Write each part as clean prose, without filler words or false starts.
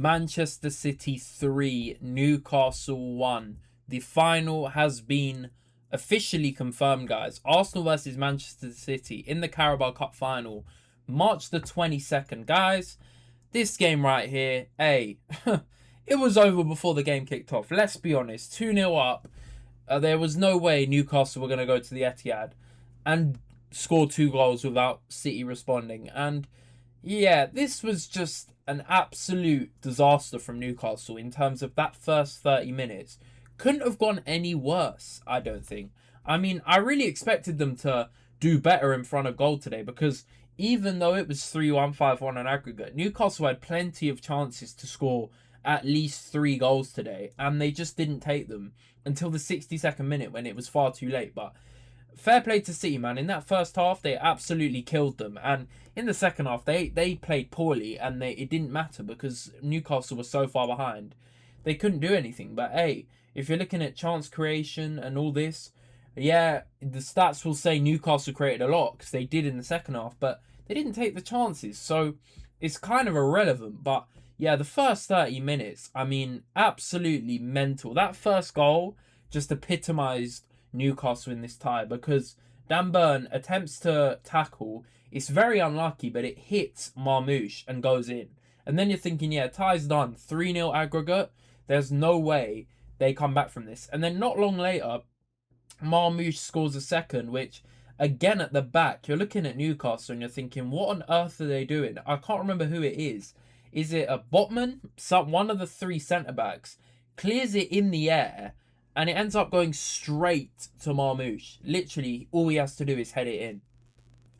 Manchester City 3, Newcastle 1. The final has been officially confirmed, guys. Arsenal versus Manchester City in the Carabao Cup final, March the 22nd. Guys, this game right here, hey, it was over before the game kicked off. Let's be honest, 2-0 up. There was no way Newcastle were going to go to the Etihad and score 2 goals without City responding. And yeah, this was just an absolute disaster from Newcastle in terms of that first 30 minutes. Couldn't have gone any worse, I don't think. I mean, I really expected them to do better in front of goal today, because even though it was 3-1, 5-1 on aggregate, Newcastle had plenty of chances to score at least 3 goals today, and they just didn't take them until the 62nd minute when it was far too late. But fair play to City, man. In that first half, they absolutely killed them. And in the second half, they played poorly, and it didn't matter because Newcastle was so far behind. They couldn't do anything. But hey, if you're looking at chance creation and all this, yeah, the stats will say Newcastle created a lot because they did in the second half, but they didn't take the chances. So it's kind of irrelevant. But yeah, the first 30 minutes, I mean, absolutely mental. That first goal just epitomised Newcastle in this tie, because Dan Burn attempts to tackle. It's very unlucky, but it hits Marmoush and goes in. And then you're thinking, yeah, tie's done. 3-0 aggregate. There's no way they come back from this. And then not long later, Marmoush scores a second, which, again, at the back, you're looking at Newcastle and you're thinking, what on earth are they doing? I can't remember who it is. Is it a Botman? One of the 3 centre-backs clears it in the air, and it ends up going straight to Marmoush. Literally, all he has to do is head it in.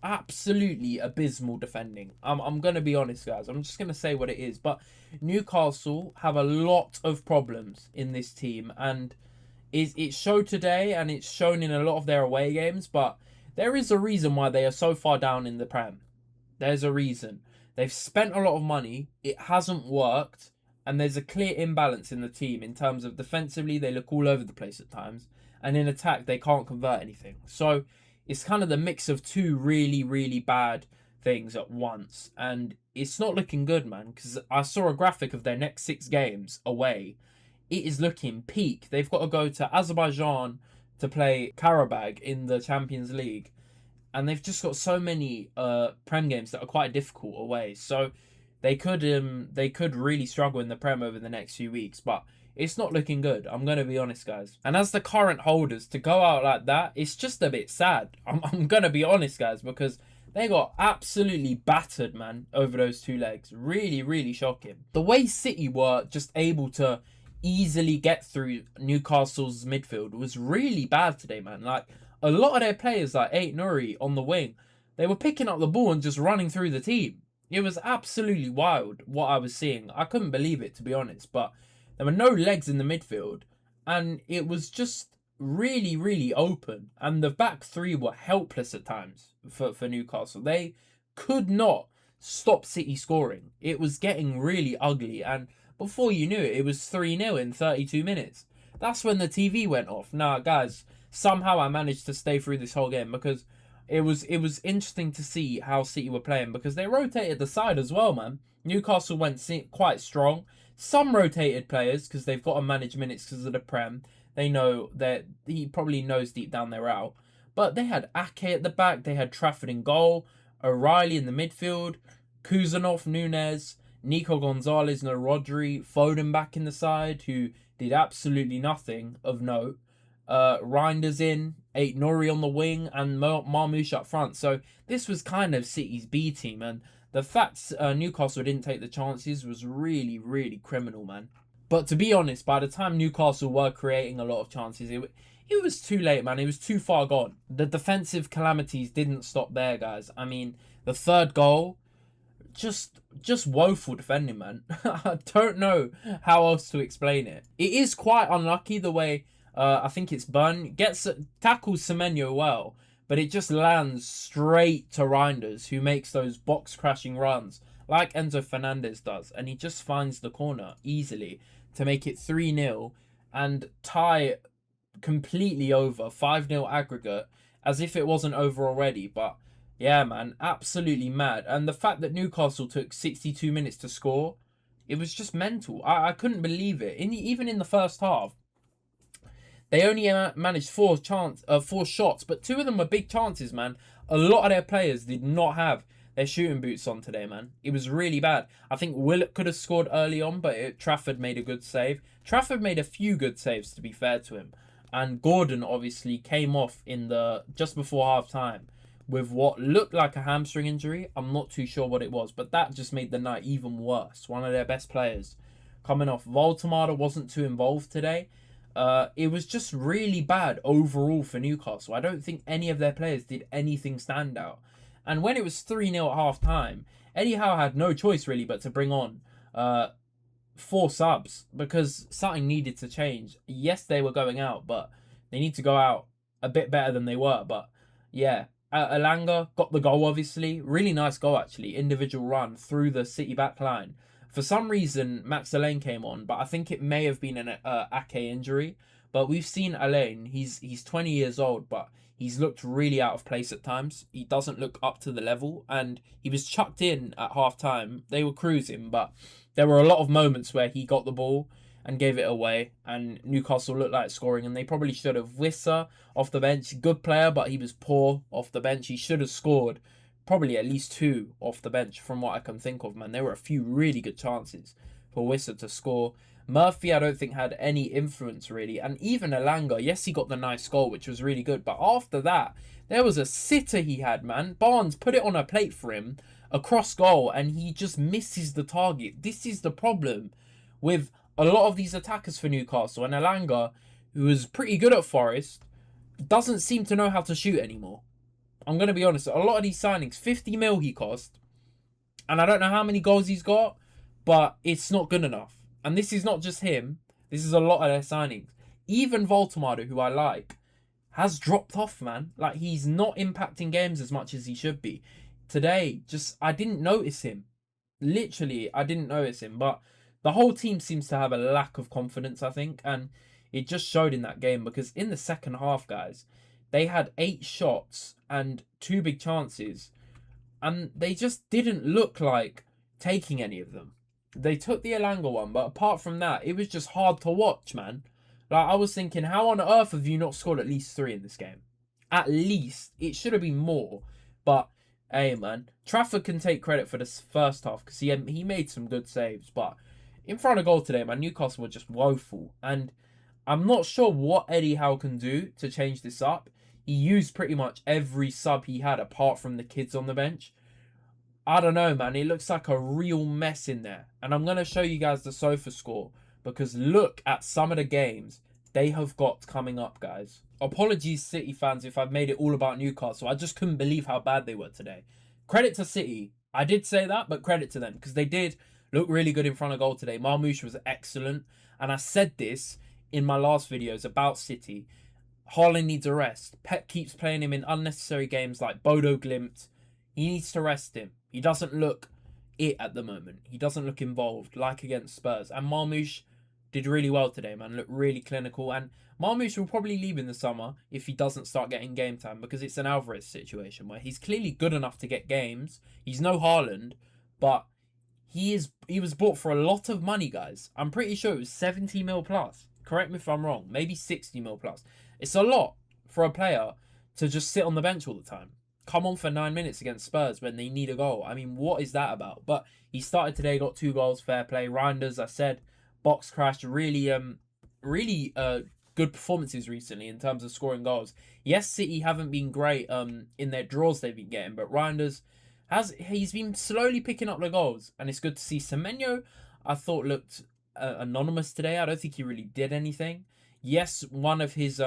Absolutely abysmal defending. I'm going to be honest, guys. I'm just going to say what it is. But Newcastle have a lot of problems in this team. And it showed today, and it's shown in a lot of their away games. But there is a reason why they are so far down in the Prem. There's a reason. They've spent a lot of money. It hasn't worked. And there's a clear imbalance in the team in terms of defensively, they look all over the place at times. And in attack, they can't convert anything. So it's kind of the mix of 2 really, really bad things at once. And it's not looking good, man. Because I saw a graphic of their next 6 games away. It is looking peak. They've got to go to Azerbaijan to play Carabao in the Champions League. And they've just got so many Prem games that are quite difficult away. So they could really struggle in the Prem over the next few weeks, but it's not looking good. I'm going to be honest, guys. And as the current holders, to go out like that, it's just a bit sad. I'm going to be honest, guys, because they got absolutely battered, man, over those 2 legs. Really, really shocking. The way City were just able to easily get through Newcastle's midfield was really bad today, man. Like, a lot of their players, like Aït-Nouri on the wing, they were picking up the ball and just running through the team. It was absolutely wild what I was seeing. I couldn't believe it, to be honest. But there were no legs in the midfield. And it was just really, really open. And the back 3 were helpless at times for Newcastle. They could not stop City scoring. It was getting really ugly. And before you knew it, it was 3-0 in 32 minutes. That's when the TV went off. Nah, guys, somehow I managed to stay through this whole game, because it was interesting to see how City were playing, because they rotated the side as well, man. Newcastle went quite strong. Some rotated players because they've got to manage minutes because of the Prem. They know that he probably knows deep down they're out. But they had Ake at the back. They had Trafford in goal. O'Reilly in the midfield. Kuzanov, Nunes, Nico Gonzalez, no Rodri. Foden back in the side, who did absolutely nothing of note. Reinders in, Aït-Nouri on the wing, and Marmoush up front. So this was kind of City's B team, and the fact Newcastle didn't take the chances was really, really criminal, man. But to be honest, by the time Newcastle were creating a lot of chances, it was too late, man. It was too far gone. The defensive calamities didn't stop there, guys. I mean, the third goal, just woeful defending, man. I don't know how else to explain it. It is quite unlucky the way I think it's Burn tackles Semenyo well, but it just lands straight to Reinders, who makes those box crashing runs like Enzo Fernandez does, and he just finds the corner easily to make it 3-0 and tie completely over, 5-0 aggregate, as if it wasn't over already. But yeah, man, absolutely mad. And the fact that Newcastle took 62 minutes to score It was just mental. I couldn't believe it. Even in the first half, they only managed four shots, but two of them were big chances, man. A lot of their players did not have their shooting boots on today, man. It was really bad. I think Willett could have scored early on, but Trafford made a good save. Trafford made a few good saves, to be fair to him. And Gordon obviously came off in the just before half time with what looked like a hamstring injury. I'm not too sure what it was, but that just made the night even worse. One of their best players coming off. Voltemada wasn't too involved today. It was just really bad overall for Newcastle. I don't think any of their players did anything stand out. And when it was 3-0 at half time, Eddie Howe had no choice really but to bring on four subs because something needed to change. Yes, they were going out, but they need to go out a bit better than they were. But yeah, Elanga got the goal, obviously. Really nice goal, actually. Individual run through the City back line. For some reason, Max Alain came on, but I think it may have been an Ake injury. But we've seen Alain. He's 20 years old, but he's looked really out of place at times. He doesn't look up to the level, and he was chucked in at half time. They were cruising, but there were a lot of moments where he got the ball and gave it away, and Newcastle looked like scoring, and they probably should have. Wissa off the bench, good player, but he was poor off the bench. He should have scored probably at least two off the bench from what I can think of, man. There were a few really good chances for Wissa to score. Murphy, I don't think, had any influence really. And even Elanga, yes, he got the nice goal, which was really good. But after that, there was a sitter he had, man. Barnes put it on a plate for him, a cross goal, and he just misses the target. This is the problem with a lot of these attackers for Newcastle. And Elanga, who was pretty good at Forest, doesn't seem to know how to shoot anymore. I'm going to be honest. A lot of these signings, 50 mil he cost. And I don't know how many goals he's got, but it's not good enough. And this is not just him. This is a lot of their signings. Even Voltemada, who I like, has dropped off, man. Like, he's not impacting games as much as he should be. Today, I didn't notice him. Literally, I didn't notice him. But the whole team seems to have a lack of confidence, I think. And it just showed in that game. Because in the second half, guys, they had 8 shots and 2 big chances. And they just didn't look like taking any of them. They took the Elanga one, but apart from that, it was just hard to watch, man. Like, I was thinking, how on earth have you not scored at least 3 in this game? At least. It should have been more. But, hey, man. Trafford can take credit for this first half because he made some good saves. But in front of goal today, man, Newcastle were just woeful. And I'm not sure what Eddie Howe can do to change this up. He used pretty much every sub he had apart from the kids on the bench. I don't know, man. It looks like a real mess in there. And I'm going to show you guys the sofa score because look at some of the games they have got coming up, guys. Apologies, City fans, if I've made it all about Newcastle. I just couldn't believe how bad they were today. Credit to City. I did say that, but credit to them because they did look really good in front of goal today. Marmoush was excellent. And I said this in my last videos about City. Haaland needs a rest. Pep keeps playing him in unnecessary games like Bodo Glimt. He needs to rest him. He doesn't look it at the moment. He doesn't look involved like against Spurs. And Marmoush did really well today, man. Looked really clinical. And Marmoush will probably leave in the summer if he doesn't start getting game time because it's an Alvarez situation where he's clearly good enough to get games. He's no Haaland, but he was bought for a lot of money, guys. I'm pretty sure it was 70 mil plus. Correct me if I'm wrong. Maybe 60 mil plus. It's a lot for a player to just sit on the bench all the time. Come on for 9 minutes against Spurs when they need a goal. I mean, what is that about? But he started today, got 2 goals, fair play. Reinders, I said, box crash, really good performances recently in terms of scoring goals. Yes, City haven't been great in their draws they've been getting, but Reinders he's been slowly picking up the goals, and it's good to see. Semenyo, I thought looked anonymous today. I don't think he really did anything. Yes, one of his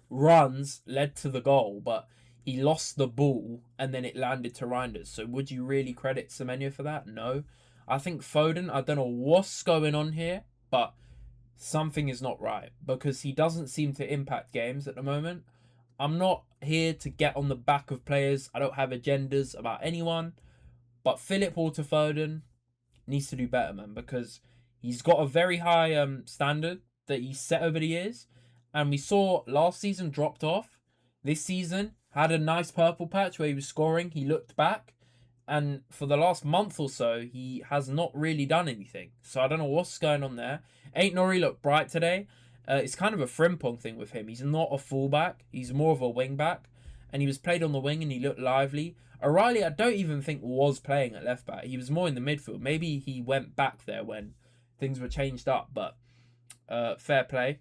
runs led to the goal, but he lost the ball and then it landed to Reinders. So would you really credit Semenyo for that? No. I think Foden, I don't know what's going on here, but something is not right because he doesn't seem to impact games at the moment. I'm not here to get on the back of players. I don't have agendas about anyone. But Philip Walter Foden needs to do better, man, because he's got a very high standard that he's set over the years. And we saw last season dropped off. This season had a nice purple patch where he was scoring. He looked back. And for the last month or so, he has not really done anything. So I don't know what's going on there. Ain't Nori looked bright today. It's kind of a Frimpong thing with him. He's not a fullback. He's more of a wing back. And he was played on the wing and he looked lively. O'Reilly, I don't even think was playing at left back. He was more in the midfield. Maybe he went back there when things were changed up. But fair play.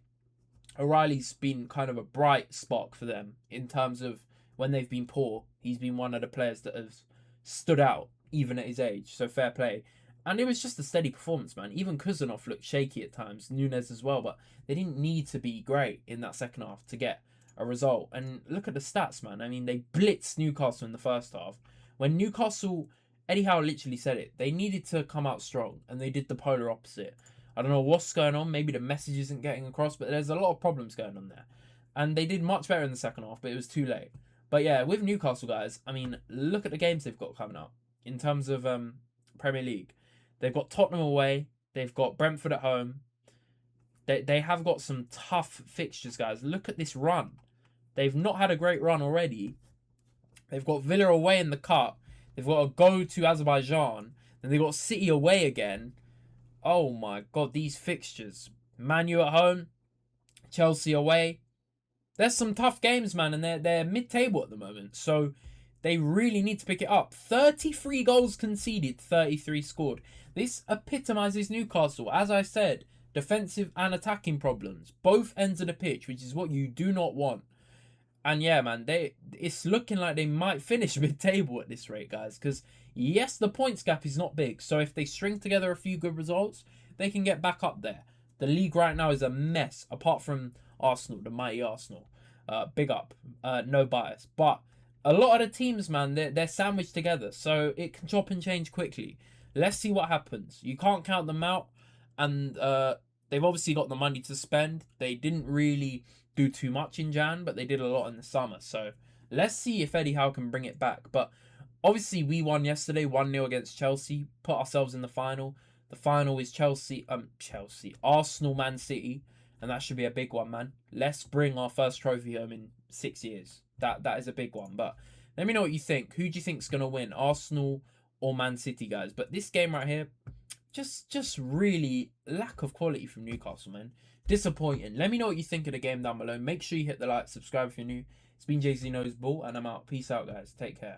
O'Reilly's been kind of a bright spot for them in terms of when they've been poor. He's been one of the players that has stood out even at his age. So fair play. And it was just a steady performance, man. Even Kuzanov looked shaky at times, Nunes as well, but they didn't need to be great in that second half to get a result. And look at the stats, man. I mean, they blitzed Newcastle in the first half. When Newcastle, Eddie Howe literally said it, they needed to come out strong, and they did the polar opposite. I don't know what's going on. Maybe the message isn't getting across, but there's a lot of problems going on there. And they did much better in the second half, but it was too late. But yeah, with Newcastle, guys, I mean, look at the games they've got coming up in terms of Premier League. They've got Tottenham away. They've got Brentford at home. They have got some tough fixtures, guys. Look at this run. They've not had a great run already. They've got Villa away in the Cup. They've got to go to Azerbaijan. Then they've got City away again. Oh my God, these fixtures. Man U at home. Chelsea away. There's some tough games, man, and they're mid-table at the moment. So they really need to pick it up. 33 goals conceded, 33 scored. This epitomizes Newcastle. As I said, defensive and attacking problems. Both ends of the pitch, which is what you do not want. And yeah, man, it's looking like they might finish mid-table at this rate, guys. Because, yes, the points gap is not big. So if they string together a few good results, they can get back up there. The league right now is a mess, apart from Arsenal, the mighty Arsenal. Big up. No bias. But a lot of the teams, man, they're sandwiched together. So it can chop and change quickly. Let's see what happens. You can't count them out. And they've obviously got the money to spend. They didn't really do too much in Jan, but they did a lot in the summer. So let's see if Eddie Howe can bring it back. But obviously we won yesterday, 1-0 against Chelsea. Put ourselves in the final. The final is Arsenal, Man City. And that should be a big one, man. Let's bring our first trophy home in 6 years. That is a big one. But let me know what you think. Who do you think's going to win? Arsenal or Man City, guys? But this game right here, just really lack of quality from Newcastle, man. Disappointing. Let me know what you think of the game down below. Make sure you hit the like, subscribe if you're new. It's been Jay-Z Knows Ball, and I'm out. Peace out, guys. Take care.